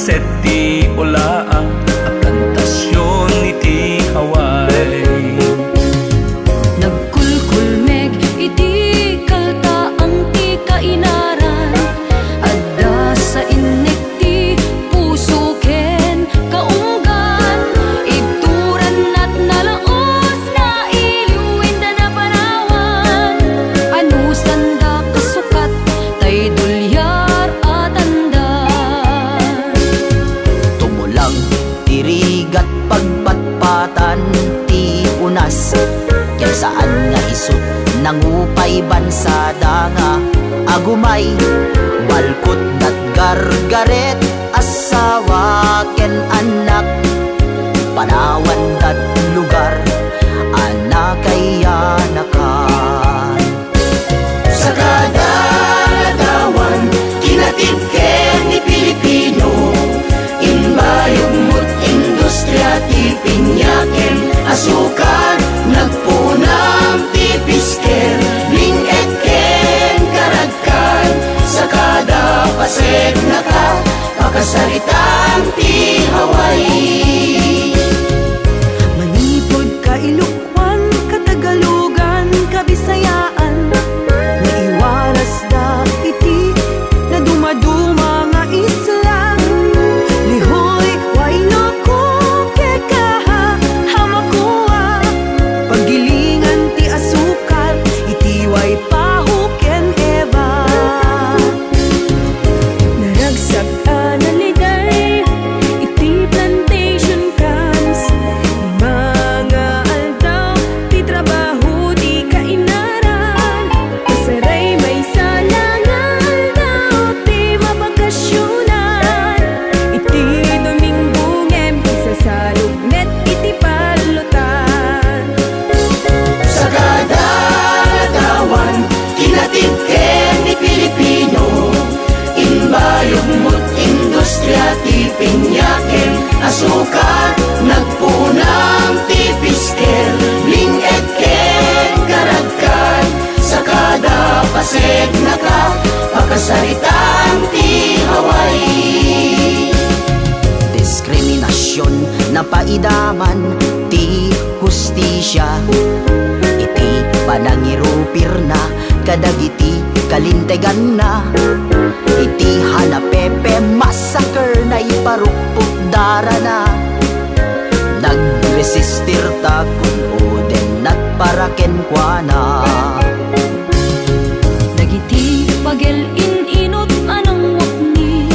seti ulaang a plantasyon iti Hawaii. Nagkulkulmeg iti kalta ang ti kainaran, adda sa innek ti puso ken kaunggan, ibturan at nalaos na iliwin da na panawan, anusan da kasukat tay dulyar at andan. Tumulang tirigat pagpatpatan ti unas, ken saan nga isut nangupay bansada nga agumay, balkot dat gargaret asawa ken anak, panawan dat lugar anakay anakan. Sa kada ladawan kinatid ken ni Pilipino, imbayog mo't industriya ti pinyaken, asukar nagpunam ti pisker, lingek ken karagkan, sa kada paseg naka pakasaritang ti Hawaii. Manipod ka Ilocwan, Katagalugan, Kabisayaan, naiwaras da iti na dumaduma nga isla. Lihoy, wainoko, kekaha, hamakuha, paggilingan ti asukal, iti way pahuken eva. Naragsak analiday, iti plantation camps, mga aldaw, ti trabaho di kainaran, kasaray may salangan daw, ti mabakasyunan, iti Domingo ngem, isa sa lugnet, iti palutan. Sa kada ladawan kinatid ken ni Pilipino, imbayog mo't industriya ti pinyaken, asukar nagpunam ti pisker, lingek ken karagkan, sa kada paseg naka pakasaritang ti Hawaii. Diskriminasyon na paidaman ti hustisya, iti panangirupir na kadagiti kalintegan na, iti hanapepe massacre na iparukpok dara na, nagresistir ta kun uden at paraken kwa na. Dagiti pagel inot anang wakni,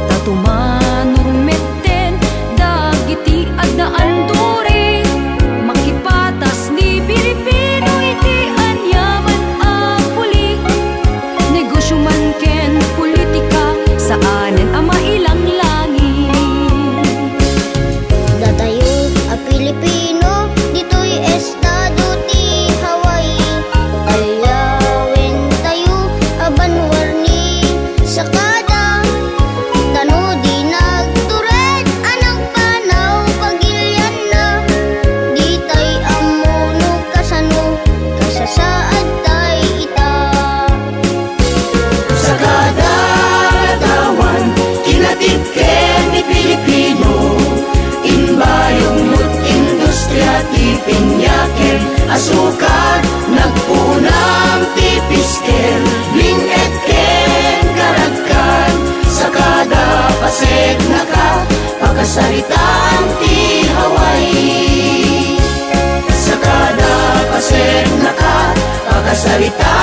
tatumanurmetten dagiti addaan duri, makipatas ni Pilipino iti anyaman a puli, negosyo man ken politika saanen a mailang langit. Datayo a Pilipino, dito'y estado ti Hawaii. Alyawen tayo a banwarni, sa kada tano di nagtured, anang panaw pagilyan na. Di tay amuno kasano, kasasaad tay ita. Sa kada ladawan kinatid ken ni Pilipino, imbayog mo't industriya ti pinyaken, asukar nagpunam ti pisker, lingek ken karagkan, sa kada paseg naka pakasaritang ti Hawaii. Sa kada paseg naka pakasaritang